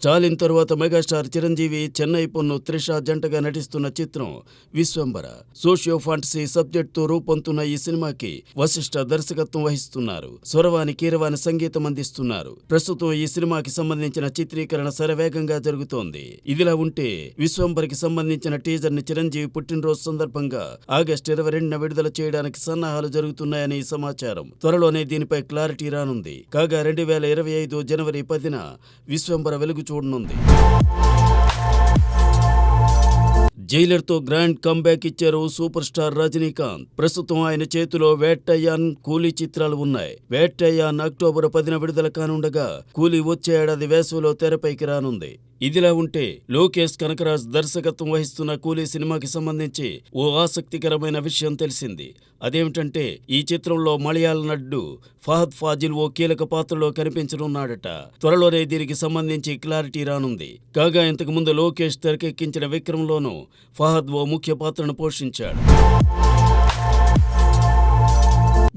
స్టాలిన్ తరువాత మెగాస్టార్ చిరంజీవి, చెన్నై పొన్ను త్రిష జంటగా నటిస్తున్న చిత్రం విశ్వంబర. సోషియో ఫాంటసీ సబ్జెక్టుతో రూపొందుతున్న ఈ సినిమాకి వశిష్ఠ దర్శకత్వం వహిస్తున్నారు. స్వరవాణి కీరవాణి సంగీతం అందిస్తున్నారు. ప్రస్తుతం ఈ సినిమాకి సంబంధించిన చిత్రీకరణ శరవేగంగా జరుగుతోంది. ఇదిలా ఉంటే విశ్వంబరకి సంబంధించిన టీజర్ ని చిరంజీవి పుట్టినరోజు సందర్భంగా ఆగస్టు 22న విడుదల చేయడానికి సన్నాహాలు జరుగుతున్నాయని సమాచారం. త్వరలోనే దీనిపై క్లారిటీ రానుంది. కాగా 2025 జనవరి 10న విశ్వంబర వెలుగు చూడనుంది. జైలర్తో గ్రాండ్ కంబ్యాక్ ఇచ్చారు సూపర్ స్టార్ రజనీకాంత్. ప్రస్తుతం ఆయన చేతిలో వేట్టయ్యాన్, కూలీ చిత్రాలు ఉన్నాయి. వేట్టయ్యాన్ అక్టోబర్ 10న విడుదల కానుండగా కూలీ వచ్చే ఏడాది వేసవిలో తెరపైకి రానుంది. ఇదిలా ఉంటే లోకేష్ కనకరాజ్ దర్శకత్వం వహిస్తున్న కూలీ సినిమాకి సంబంధించి ఓ ఆసక్తికరమైన విషయం తెలిసింది. అదేమిటంటే ఈ చిత్రంలో మలయాళ నటుడు ఫహద్ ఫాజిల్ ఓ కీలక పాత్రలో కనిపించనున్నాడట. త్వరలోనే దీనికి సంబంధించి క్లారిటీ రానుంది. కాగా ఇంతకు ముందు లోకేష్ తెరకెక్కించిన విక్రమ్లోనూ ఫహద్ ఓ ముఖ్య పాత్రను పోషించాడు.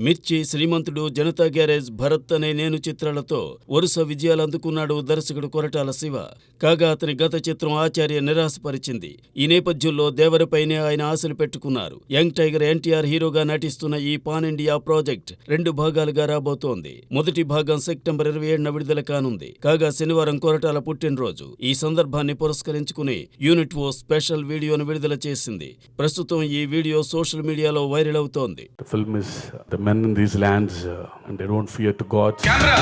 మిర్చి, శ్రీమంతుడు, జనతా గ్యారేజ్, భరత్ అనే నేను చిత్రాలతో వరుస విజయాలు అందుకున్నాడు దర్శకుడు కొరటాల శివ. కాగా అతని గత చిత్రం ఆచార్య నిరాశపరిచింది. ఈ నేపథ్యంలో దేవరపైనే ఆయన ఆశలు పెట్టుకున్నారు. యంగ్ టైగర్ ఎన్టీఆర్ హీరోగా నటిస్తున్న ఈ పాన్ ఇండియా ప్రాజెక్ట్ 2 భాగాలుగా రాబోతోంది. మొదటి భాగం సెప్టెంబర్ 27న విడుదల కానుంది. కాగా శనివారం కొరటాల పుట్టినరోజు. ఈ సందర్భాన్ని పురస్కరించుకుని యూనిట్ ఓ స్పెషల్ వీడియోను విడుదల చేసింది. ప్రస్తుతం ఈ వీడియో సోషల్ మీడియాలో వైరల్ అవుతోంది. Men in these lands and they don't fear to God. Camera.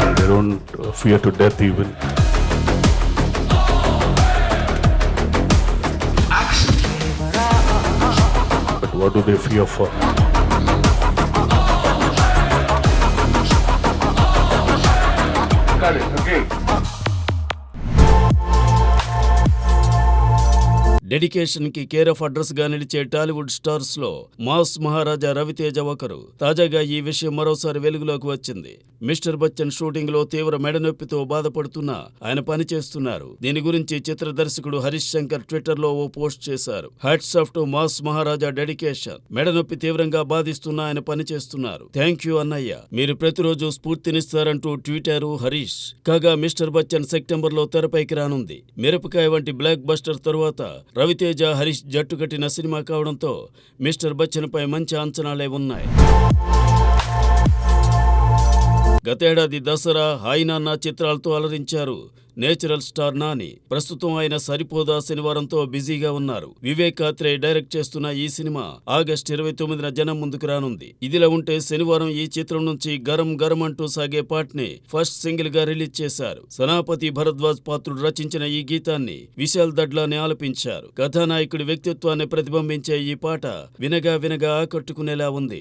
And they don't fear to death even. Action. But what do they fear for? Got it. Okay. Dedication కి care of address గా నిలిచే Tollywood stars లో mass మహారాజా రవితేజ ఒకరు. తాజాగా ఈ విషయం మరోసారి వెలుగులోకి వచ్చింది. మిస్టర్ బచ్చన్ షూటింగ్ లో తీవ్ర మెడనొప్పితో బాధపడుతున్నా ఆయన పనిచేస్తున్నారు. దీని గురించి చిత్ర దర్శకుడు హరీష్ శంకర్ ట్విట్టర్ లో ఓ పోస్ట్ చేశారు. Hats off to mass Maharaja dedication. మెడనొప్పి తీవ్రంగా బాధిస్తున్నా ఆయన పనిచేస్తున్నారు. థ్యాంక్ యూ అన్నయ్య, మీరు ప్రతిరోజు స్ఫూర్తినిస్తారంటూ ట్వీటారు హరీష్. కాగా మిస్టర్ బచ్చన్ సెప్టెంబర్ లో తెరపైకి రానుంది. మిరపకాయ వంటి బ్లాక్ బస్టర్ తరువాత రవితేజ, హరీష్ జట్టు కట్టిన సినిమా కావడంతో మిస్టర్ బచ్చన్ పై మంచి అంచనాలే ఉన్నాయి. గతేడాది దసరా, హాయ్ నాన్న చిత్రాలతో అలరించారు నేచురల్ స్టార్ నాని. ప్రస్తుతం ఆయన సరిపోదా శనివారంతో బిజీగా ఉన్నారు. వివేక్ ఆత్రేయ డైరెక్ట్ చేస్తున్న ఈ సినిమా ఆగస్టు 29న జనం ముందుకు రానుంది. ఇదిలా ఉంటే శనివారం ఈ చిత్రం నుంచి గరం గరం అంటూ సాగే పాటని ఫస్ట్ సింగిల్ గా రిలీజ్ చేశారు. సనాపతి భరద్వాజ్ పాత్రుడు రచించిన ఈ గీతాన్ని విశాల్ దడ్లాని ఆలపించారు. కథానాయకుడి వ్యక్తిత్వాన్ని ప్రతిబింబించే ఈ పాట వినగా వినగా ఆకట్టుకునేలా ఉంది.